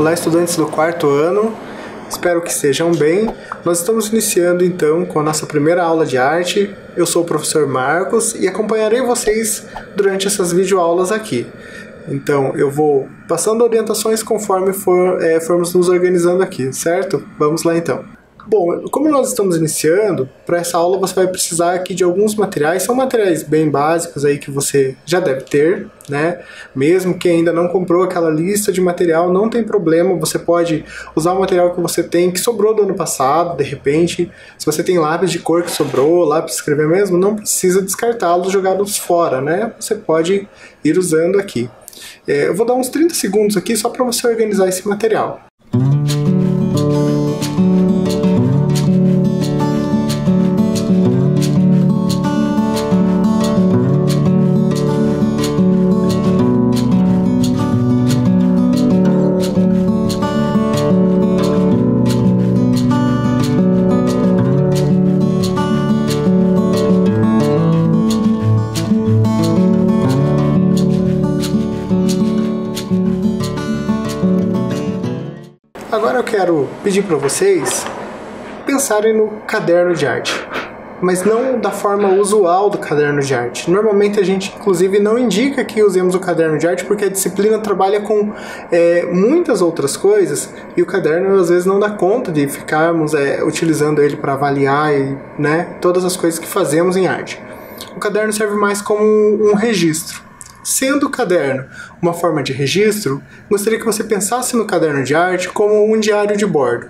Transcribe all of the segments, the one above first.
Olá, estudantes do quarto ano, espero que estejam bem. Nós estamos iniciando então com a nossa primeira aula de arte. Eu sou o professor Marcos e acompanharei vocês durante essas videoaulas aqui. Então, eu vou passando orientações conforme formos nos organizando aqui, certo? Vamos lá então. Bom, como nós estamos iniciando, para essa aula você vai precisar aqui de alguns materiais. São materiais bem básicos aí que você já deve ter, né? Mesmo que ainda não comprou aquela lista de material, não tem problema. Você pode usar o material que você tem, que sobrou do ano passado, de repente. Se você tem lápis de cor que sobrou, lápis de escrever mesmo, não precisa descartá-los, jogá-los fora, né? Você pode ir usando aqui. Eu vou dar uns 30 segundos aqui só para você organizar esse material. Agora eu quero pedir para vocês pensarem no caderno de arte, mas não da forma usual do caderno de arte. Normalmente a gente, inclusive, não indica que usemos o caderno de arte porque a disciplina trabalha com muitas outras coisas e o caderno às vezes não dá conta de ficarmos utilizando ele para avaliar todas as coisas que fazemos em arte. O caderno serve mais como um registro. Sendo o caderno uma forma de registro, gostaria que você pensasse no caderno de arte como um diário de bordo.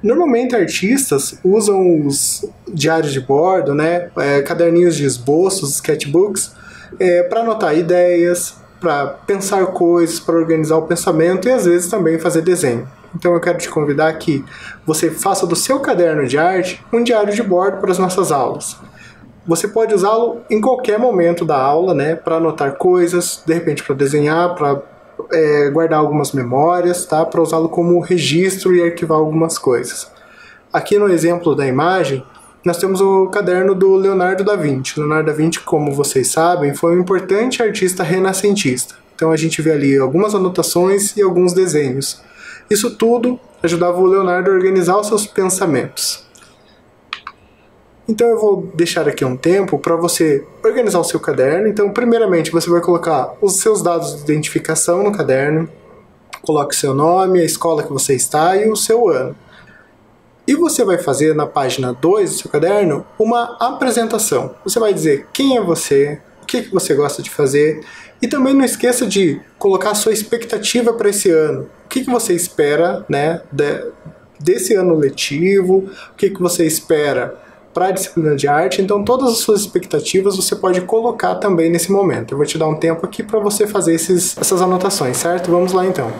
Normalmente artistas usam os diários de bordo, caderninhos de esboços, sketchbooks, para anotar ideias, para pensar coisas, para organizar o pensamento e às vezes também fazer desenho. Então eu quero te convidar que você faça do seu caderno de arte um diário de bordo para as nossas aulas. Você pode usá-lo em qualquer momento da aula, para anotar coisas, de repente para desenhar, para guardar algumas memórias, para usá-lo como registro e arquivar algumas coisas. Aqui no exemplo da imagem, nós temos o caderno do Leonardo da Vinci. Leonardo da Vinci, como vocês sabem, foi um importante artista renascentista. Então a gente vê ali algumas anotações e alguns desenhos. Isso tudo ajudava o Leonardo a organizar os seus pensamentos. Então eu vou deixar aqui um tempo para você organizar o seu caderno. Então, primeiramente, você vai colocar os seus dados de identificação no caderno. Coloque o seu nome, a escola que você está e o seu ano. E você vai fazer na página 2 do seu caderno uma apresentação. Você vai dizer quem é você, o que você gosta de fazer. E também não esqueça de colocar a sua expectativa para esse ano. O que você espera desse ano letivo, o que você espera para a disciplina de arte. Então todas as suas expectativas você pode colocar também nesse momento. Eu vou te dar um tempo aqui para você fazer essas anotações, certo? Vamos lá então.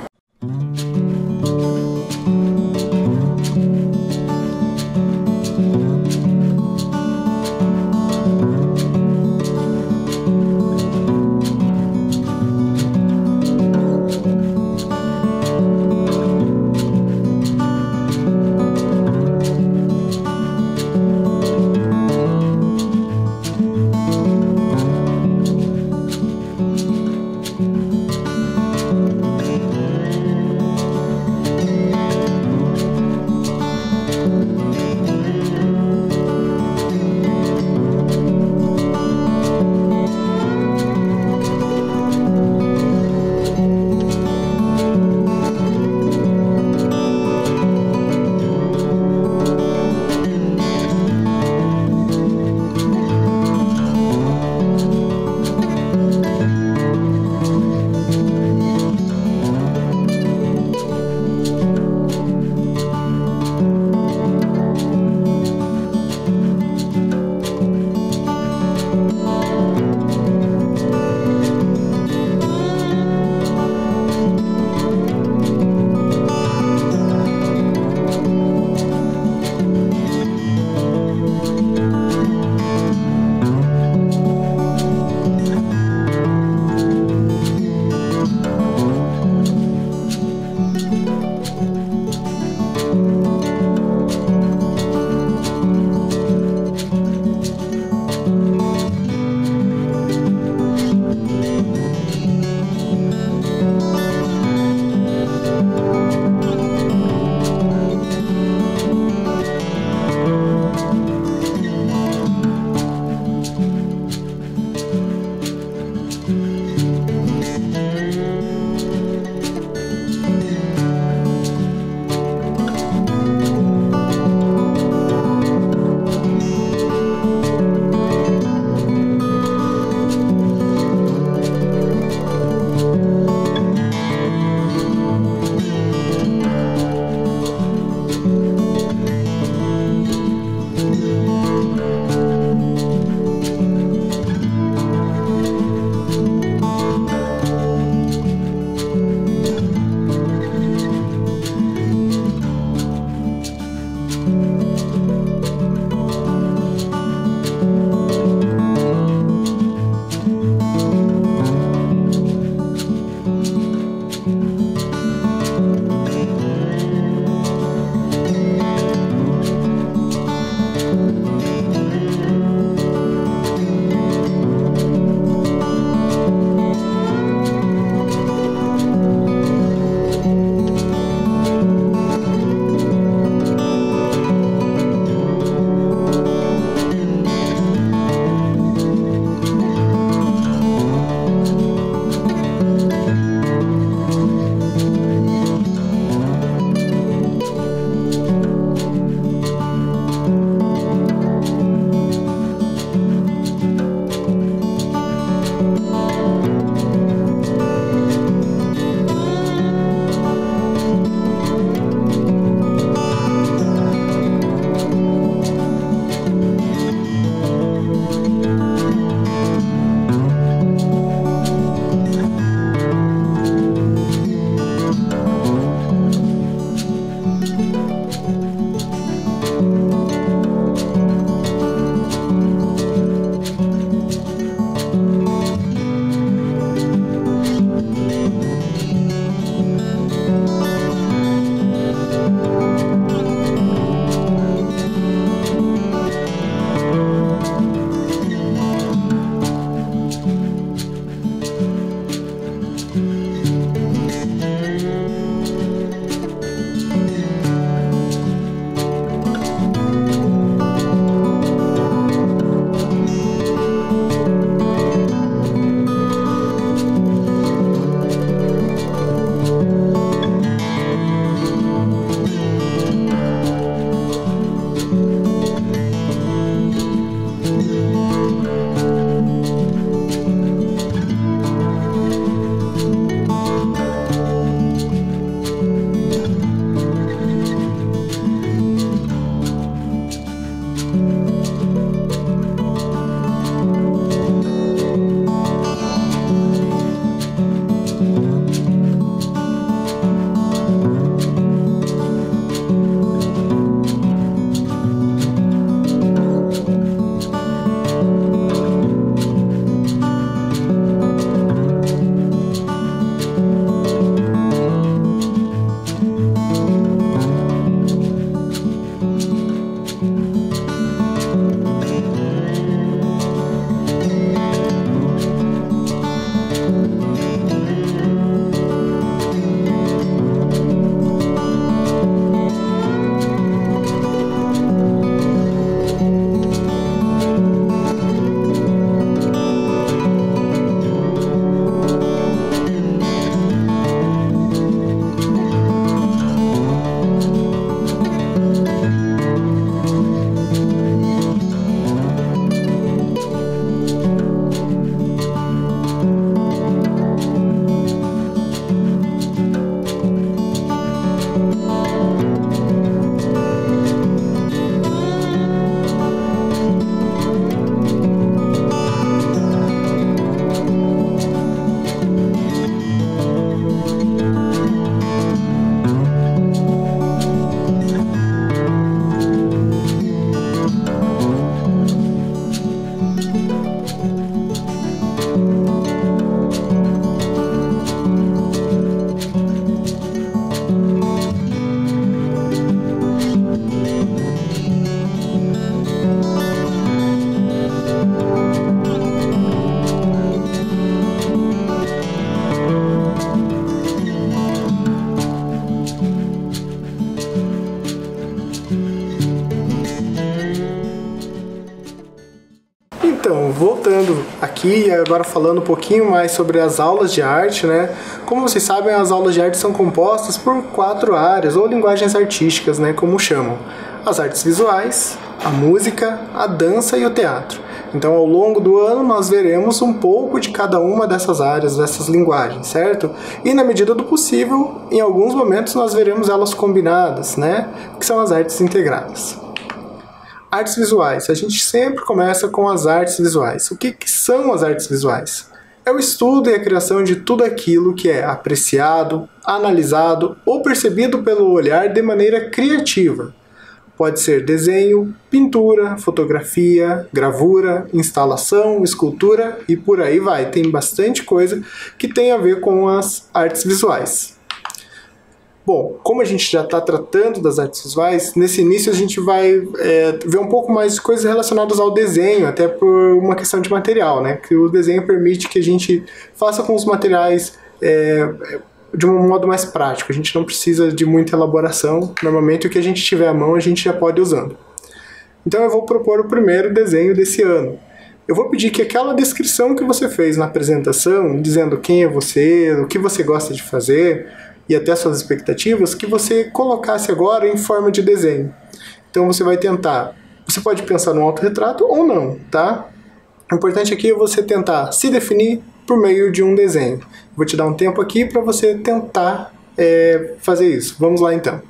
voltando aqui, agora falando um pouquinho mais sobre as aulas de arte, né? Como vocês sabem, as aulas de arte são compostas por 4 áreas, ou linguagens artísticas, né? Como chamam. As artes visuais, a música, a dança e o teatro. Então, ao longo do ano, nós veremos um pouco de cada uma dessas áreas, dessas linguagens, certo? E, na medida do possível, em alguns momentos, nós veremos elas combinadas, né? Que são as artes integradas. Artes visuais. A gente sempre começa com as artes visuais. O que são as artes visuais? É o estudo e a criação de tudo aquilo que é apreciado, analisado ou percebido pelo olhar de maneira criativa. Pode ser desenho, pintura, fotografia, gravura, instalação, escultura e por aí vai. Tem bastante coisa que tem a ver com as artes visuais. Bom, como a gente já está tratando das artes visuais, nesse início a gente vai ver um pouco mais de coisas relacionadas ao desenho, até por uma questão de material, né? Que o desenho permite que a gente faça com os materiais de um modo mais prático. A gente não precisa de muita elaboração. Normalmente o que a gente tiver à mão a gente já pode ir usando. Então eu vou propor o primeiro desenho desse ano. Eu vou pedir que aquela descrição que você fez na apresentação, dizendo quem é você, o que você gosta de fazer e até suas expectativas, que você colocasse agora em forma de desenho. Então você vai tentar, você pode pensar no autorretrato ou não, tá? O importante aqui é você tentar se definir por meio de um desenho. Vou te dar um tempo aqui para você tentar fazer isso. Vamos lá então.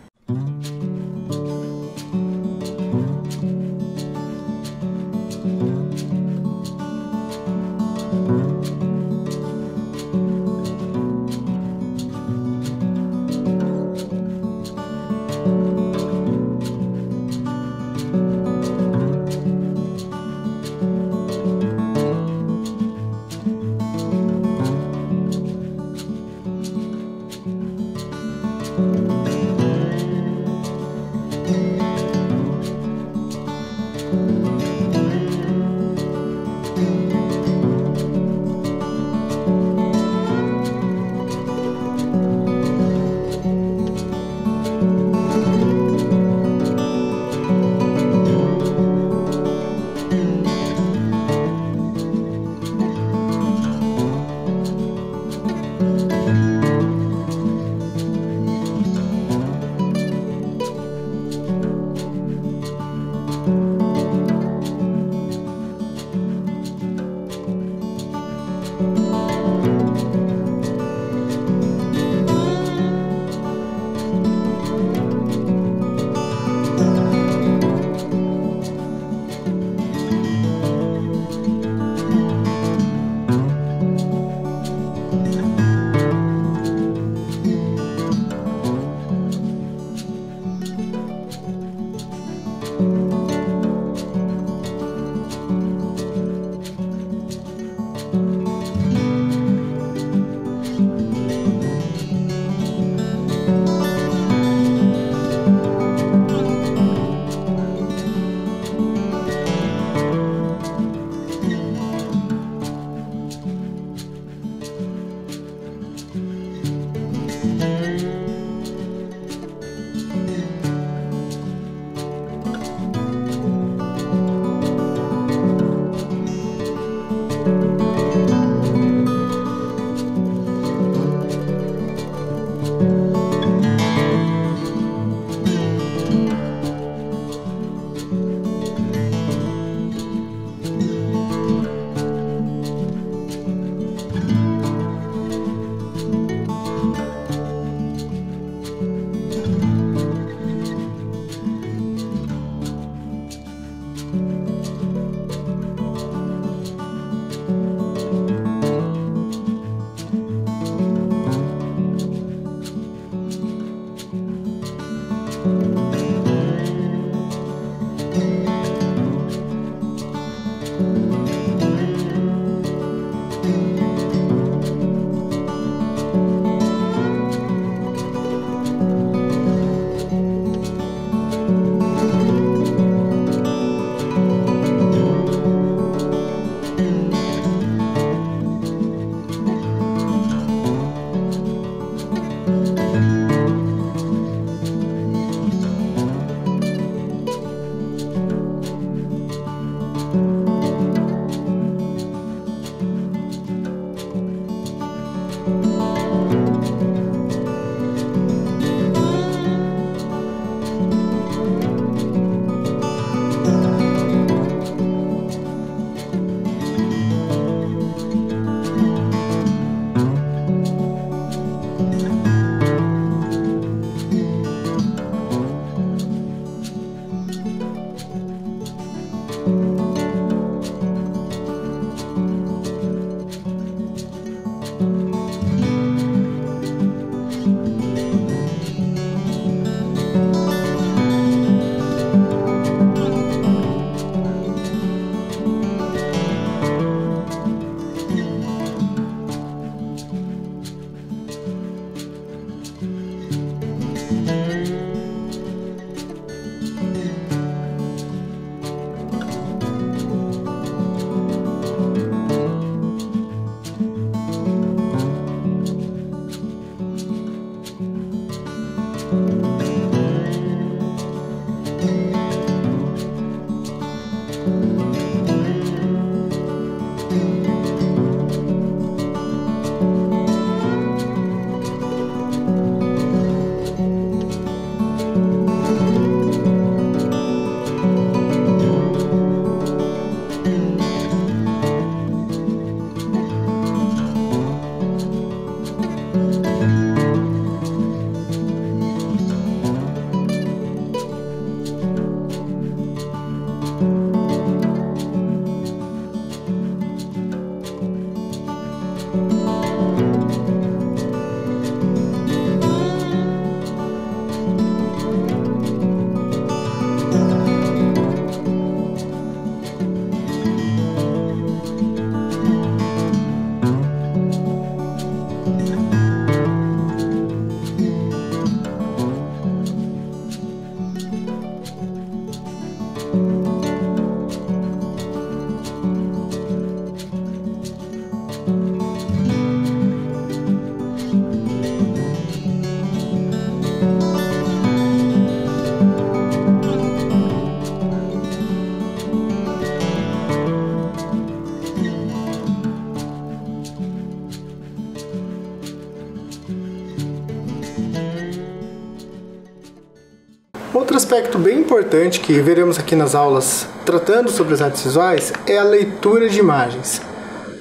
Outro aspecto bem importante que veremos aqui nas aulas tratando sobre as artes visuais é a leitura de imagens.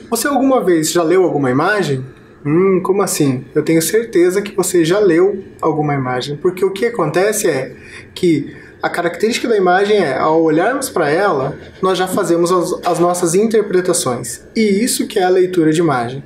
Você alguma vez já leu alguma imagem? Como assim? Eu tenho certeza que você já leu alguma imagem, porque o que acontece é que a característica da imagem é, ao olharmos para ela, nós já fazemos as nossas interpretações. E isso que é a leitura de imagem.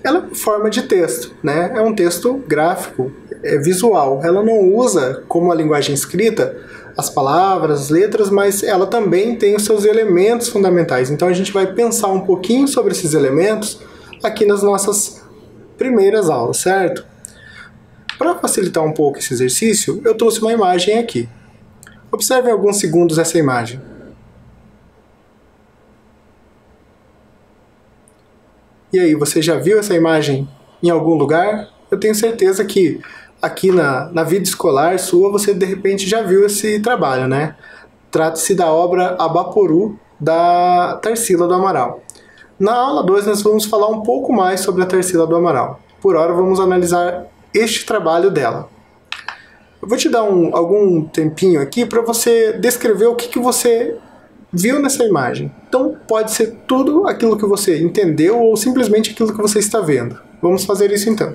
Ela é uma forma de texto, né? É um texto gráfico, é visual. Ela não usa, como a linguagem escrita, as palavras, as letras, mas ela também tem os seus elementos fundamentais. Então a gente vai pensar um pouquinho sobre esses elementos aqui nas nossas primeiras aulas, certo? Para facilitar um pouco esse exercício, eu trouxe uma imagem aqui. Observe alguns segundos essa imagem. E aí, você já viu essa imagem em algum lugar? Eu tenho certeza que aqui na vida escolar sua, você de repente já viu esse trabalho, né? Trata-se da obra Abaporu, da Tarsila do Amaral. Na aula 2 nós vamos falar um pouco mais sobre a Tarsila do Amaral. Por hora vamos analisar este trabalho dela. Eu vou te dar algum tempinho aqui para você descrever o que você viu nessa imagem. Então pode ser tudo aquilo que você entendeu ou simplesmente aquilo que você está vendo. Vamos fazer isso então.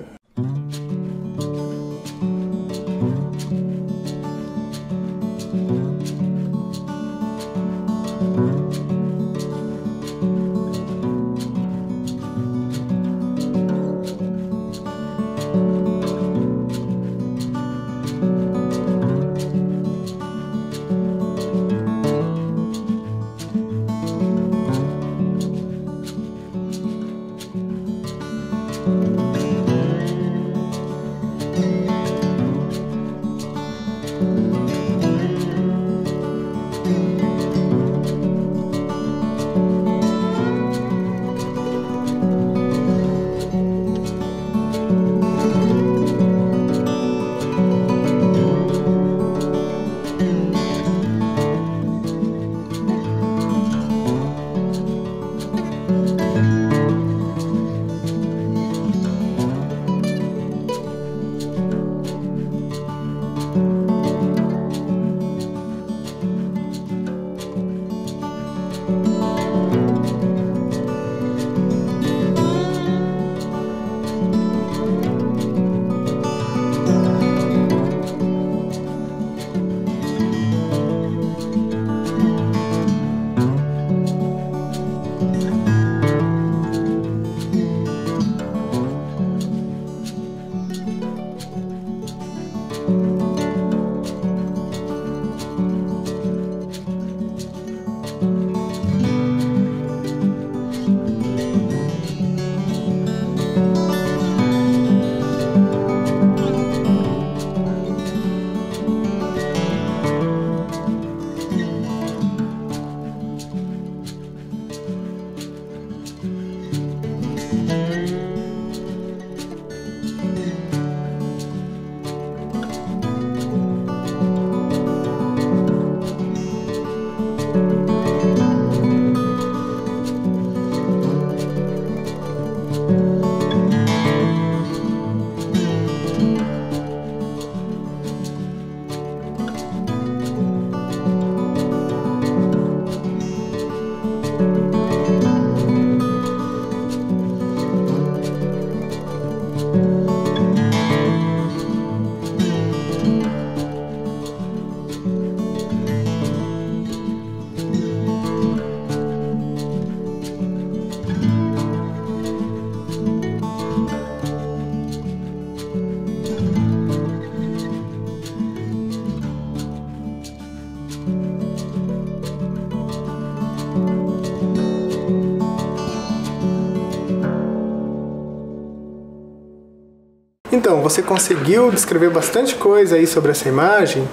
Então, você conseguiu descrever bastante coisa aí sobre essa imagem.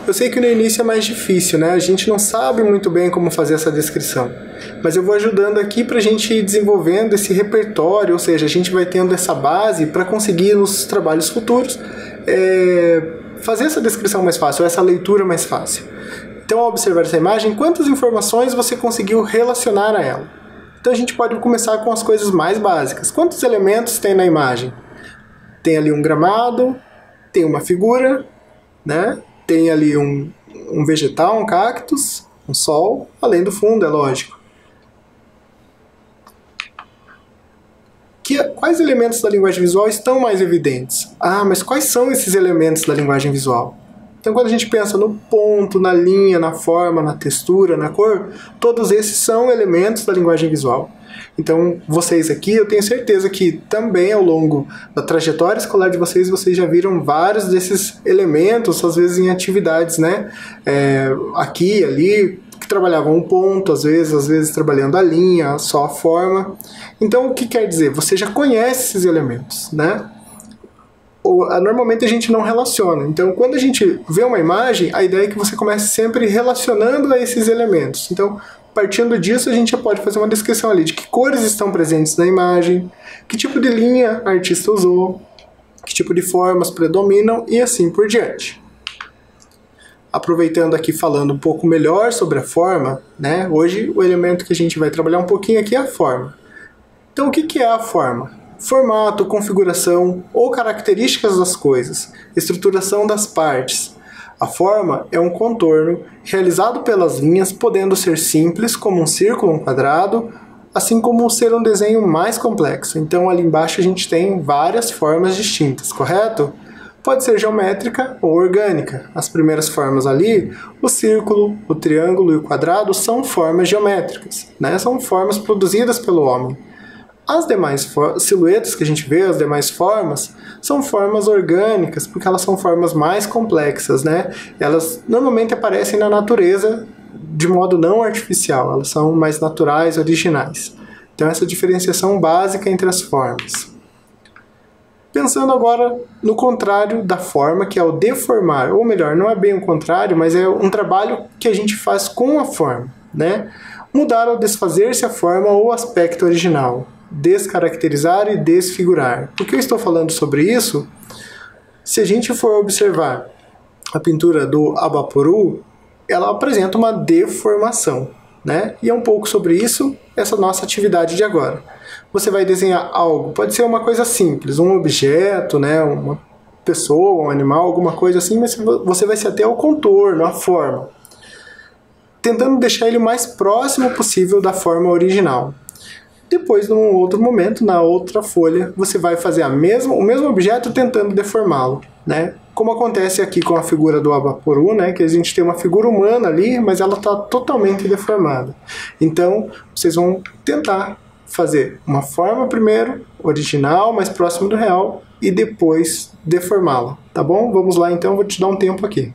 Eu sei que no início é mais difícil, né? A gente não sabe muito bem como fazer essa descrição. Mas eu vou ajudando aqui para a gente ir desenvolvendo esse repertório, ou seja, a gente vai tendo essa base para conseguir nos trabalhos futuros fazer essa descrição mais fácil, essa leitura mais fácil. Então, ao observar essa imagem, quantas informações você conseguiu relacionar a ela? Então a gente pode começar com as coisas mais básicas. Quantos elementos tem na imagem? Tem ali um gramado, tem uma figura, né? tem ali um vegetal, um cactus, um sol, além do fundo, é lógico. Quais elementos da linguagem visual estão mais evidentes? Ah, mas quais são esses elementos da linguagem visual? Então, quando a gente pensa no ponto, na linha, na forma, na textura, na cor, todos esses são elementos da linguagem visual. Então, vocês aqui, eu tenho certeza que também ao longo da trajetória escolar de vocês, vocês já viram vários desses elementos, às vezes em atividades, né? Aqui e ali, que trabalhavam um ponto, às vezes trabalhando a linha, só a forma. Então, o que quer dizer? Você já conhece esses elementos, né? Normalmente a gente não relaciona. Então, quando a gente vê uma imagem, a ideia é que você comece sempre relacionando a esses elementos. Então, partindo disso, a gente já pode fazer uma descrição ali de que cores estão presentes na imagem, que tipo de linha a artista usou, que tipo de formas predominam e assim por diante. Aproveitando aqui, falando um pouco melhor sobre a forma, né? Hoje o elemento que a gente vai trabalhar um pouquinho aqui é a forma. Então, o que é a forma? Formato, configuração ou características das coisas, estruturação das partes. A forma é um contorno realizado pelas linhas, podendo ser simples, como um círculo, um quadrado, assim como ser um desenho mais complexo. Então, ali embaixo a gente tem várias formas distintas, correto? Pode ser geométrica ou orgânica. As primeiras formas ali, o círculo, o triângulo e o quadrado, são formas geométricas, né? São formas produzidas pelo homem. As demais silhuetas que a gente vê, as demais formas, são formas orgânicas, porque elas são formas mais complexas, né? Elas normalmente aparecem na natureza de modo não artificial, elas são mais naturais, originais. Então, essa diferenciação básica entre as formas. Pensando agora no contrário da forma, que é o deformar, ou melhor, não é bem o contrário, mas é um trabalho que a gente faz com a forma, né? Mudar ou desfazer-se a forma ou aspecto original. Descaracterizar e desfigurar. Por que eu estou falando sobre isso? Se a gente for observar a pintura do Abaporu, ela apresenta uma deformação, né? E é um pouco sobre isso essa nossa atividade de agora. Você vai desenhar algo, pode ser uma coisa simples, um objeto, né? Uma pessoa, um animal, alguma coisa assim, mas você vai se ater ao contorno, à forma, tentando deixar ele o mais próximo possível da forma original. Depois, num outro momento, na outra folha, você vai fazer o mesmo objeto tentando deformá-lo, né? Como acontece aqui com a figura do Abaporu, né? Que a gente tem uma figura humana ali, mas ela está totalmente deformada. Então, vocês vão tentar fazer uma forma primeiro, original, mais próximo do real, e depois deformá-la, tá bom? Vamos lá então, vou te dar um tempo aqui.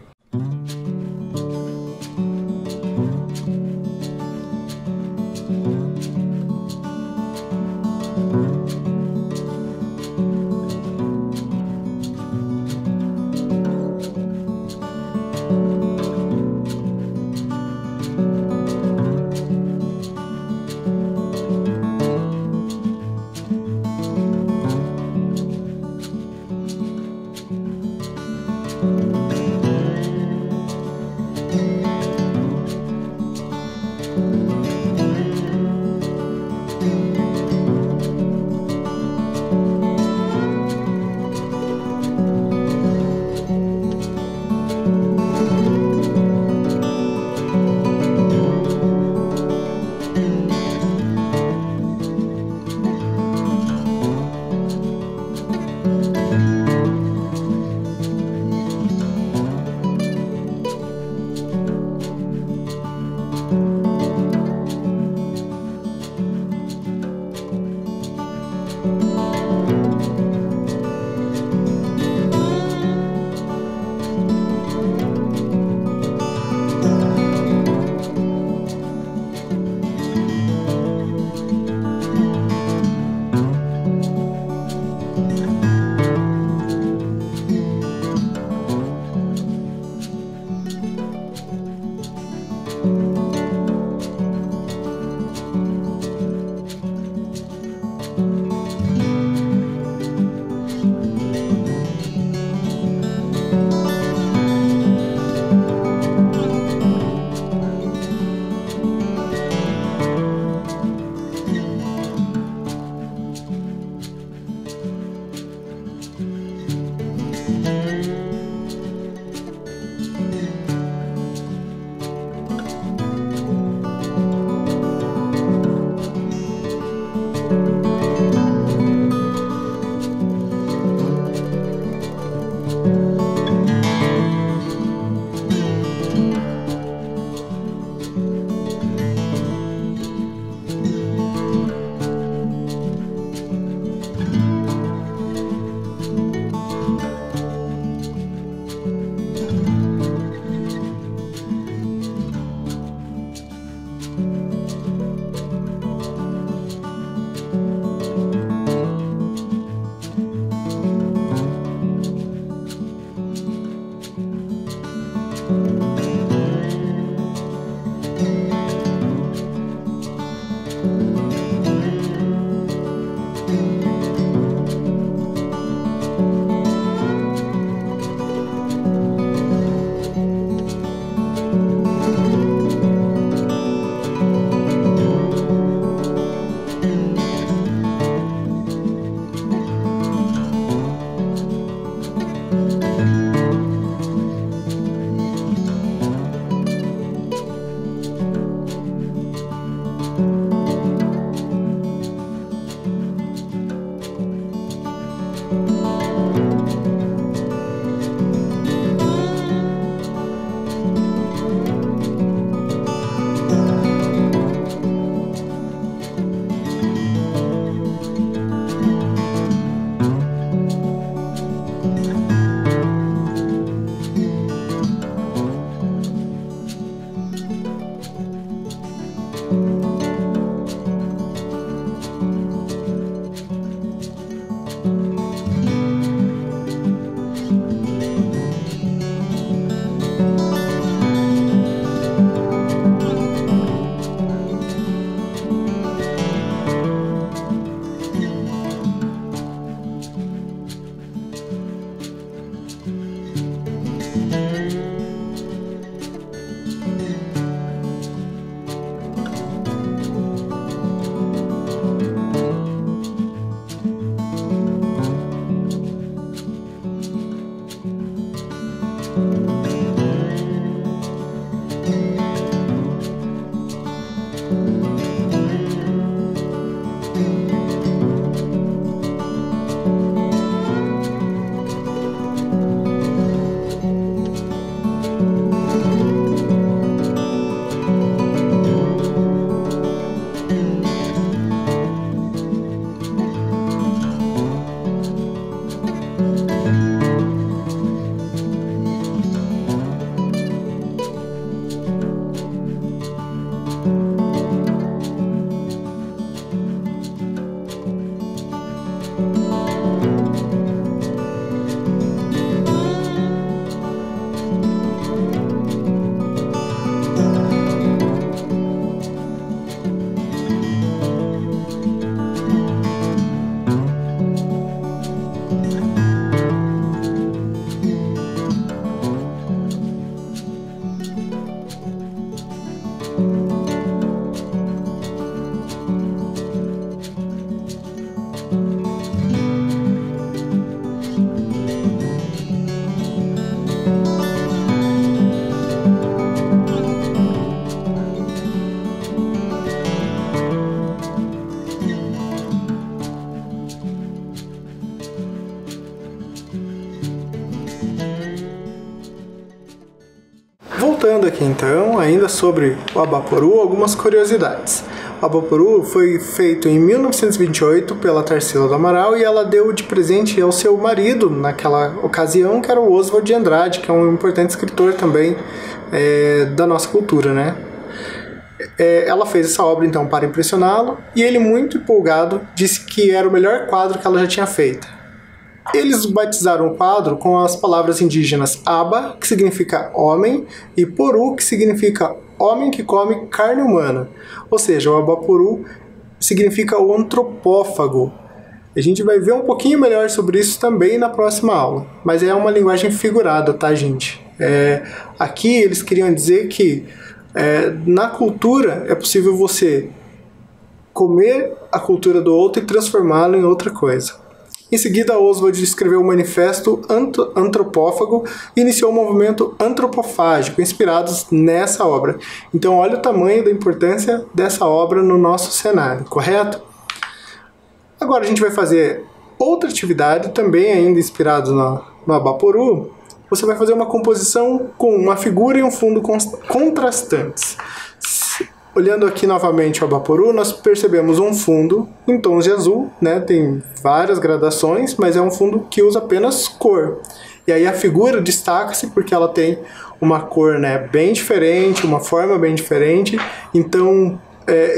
Voltando aqui então, ainda sobre o Abaporu, algumas curiosidades. O Abaporu foi feito em 1928 pela Tarsila do Amaral e ela deu de presente ao seu marido naquela ocasião, que era o Oswald de Andrade, que é um importante escritor também da nossa cultura, né? Ela fez essa obra então para impressioná-lo e ele, muito empolgado, disse que era o melhor quadro que ela já tinha feito. Eles batizaram o quadro com as palavras indígenas Aba, que significa homem, e Poru, que significa homem que come carne humana. Ou seja, o Abaporu significa o antropófago. A gente vai ver um pouquinho melhor sobre isso também na próxima aula. Mas é uma linguagem figurada, tá, gente? Aqui eles queriam dizer que na cultura é possível você comer a cultura do outro e transformá-lo em outra coisa. Em seguida, Oswald escreveu o Manifesto Antropófago e iniciou o movimento antropofágico, inspirados nessa obra. Então, olha o tamanho da importância dessa obra no nosso cenário, correto? Agora a gente vai fazer outra atividade, também ainda inspirado no Abaporu. Você vai fazer uma composição com uma figura e um fundo contrastantes. Olhando aqui novamente o Abaporu, nós percebemos um fundo em tons de azul, né? Tem várias gradações, mas é um fundo que usa apenas cor. E aí a figura destaca-se porque ela tem uma cor, né, bem diferente, uma forma bem diferente. Então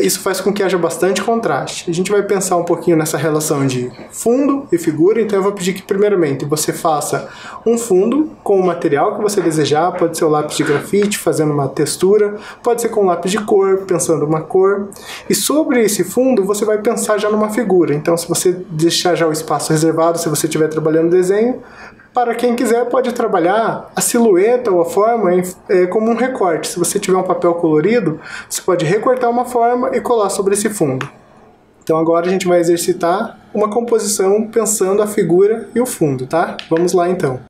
isso faz com que haja bastante contraste. A gente vai pensar um pouquinho nessa relação de fundo e figura, então eu vou pedir que primeiramente você faça um fundo com o material que você desejar, pode ser o lápis de grafite, fazendo uma textura, pode ser com lápis de cor, pensando uma cor, e sobre esse fundo você vai pensar já numa figura. Então se você deixar já o espaço reservado, se você estiver trabalhando desenho, para quem quiser pode trabalhar a silhueta ou a forma como um recorte. Se você tiver um papel colorido, você pode recortar uma forma e colar sobre esse fundo. Então agora a gente vai exercitar uma composição pensando a figura e o fundo, tá? Vamos lá então.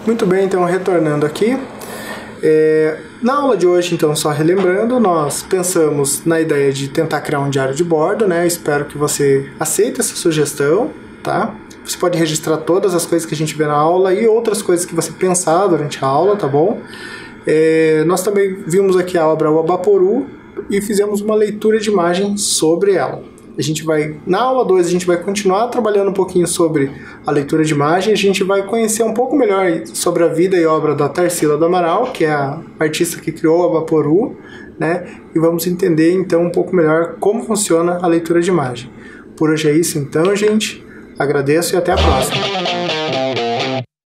Muito bem, então retornando aqui, na aula de hoje, então, só relembrando, nós pensamos na ideia de tentar criar um diário de bordo, né? Espero que você aceite essa sugestão, tá? Você pode registrar todas as coisas que a gente vê na aula e outras coisas que você pensar durante a aula, tá bom? Nós também vimos aqui a obra O Abaporu e fizemos uma leitura de imagem sobre ela. Na aula 2 a gente vai continuar trabalhando um pouquinho sobre a leitura de imagem, a gente vai conhecer um pouco melhor sobre a vida e obra da Tarsila do Amaral, que é a artista que criou o Abaporu, né? E vamos entender então um pouco melhor como funciona a leitura de imagem. Por hoje é isso então, gente. Agradeço e até a próxima.